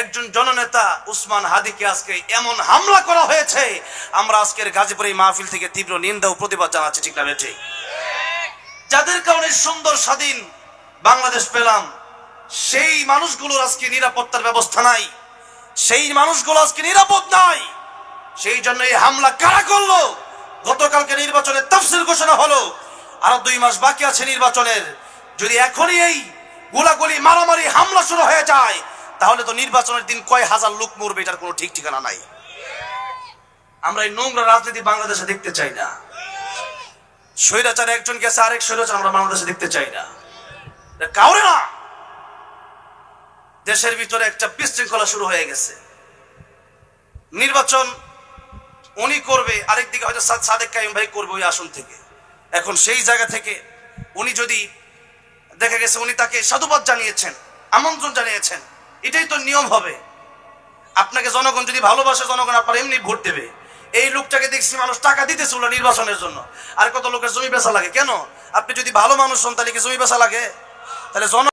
একজন জননেতা উসমান হাদিকে আজকে এমন হামলা করা হয়েছে, আমরা আজকের গাজীপুর এই মাহফিল থেকে তীব্র নিন্দা ও প্রতিবাদ জানাচ্ছি। ঠিক না বেঠি? যাদের কারণে সুন্দর স্বাধীন বাংলাদেশ পেলাম, সেই মানুষগুলোর আজকে নিরাপত্তার ব্যবস্থা নাই, সেই মানুষগুলো আজকে নিরাপদ নাই। সেই জন্য এই হামলা কারা করলো? গতকালকে নির্বাচনের তাফসীর ঘোষণা হলো, আরো 2 মাস বাকি আছে নির্বাচনের। যদি এখনই এই গোলাগুলি মারামারি হামলা শুরু হয়ে যায়, তাহলে তো নির্বাচনের দিন কয় হাজার লোক মরবে, এটার কোনো ঠিক ঠিকানা নাই। আমরা এই নোংরা রাজনীতি বাংলাদেশে দেখতে চাই না। স্বৈরাচার একজন গেছে, আরেক স্বৈরাচার আমরা বাংলাদেশে দেখতে চাই না, কাউরে না। দেশের ভিতরে একটা বিশৃঙ্খলা শুরু হয়ে গেছে। নির্বাচন উনি করবে, আরেকদিকে হয়তো সাদেক কাইম ভাই করবে ওই আসন থেকে। এখন সেই জায়গা থেকে উনি যদি দেখা গেছে উনি তাকে সাধুবাদ জানিয়েছেন, আমন্ত্রণ জানিয়েছেন, এটাই তো নিয়ম হবে। আপনাকে জনগণ যদি ভালোবাসে, জনগণ আপনার এমনি ভোট দেবে। এই লোকটাকে দেখছি মানুষ টাকা দিতেছিল নির্বাচনের জন্য, আর কত লোকের জমি বেচা লাগে। কেন? আপনি যদি ভালো মানুষ হন তাহলে কি জমি বেচা লাগে? তাহলে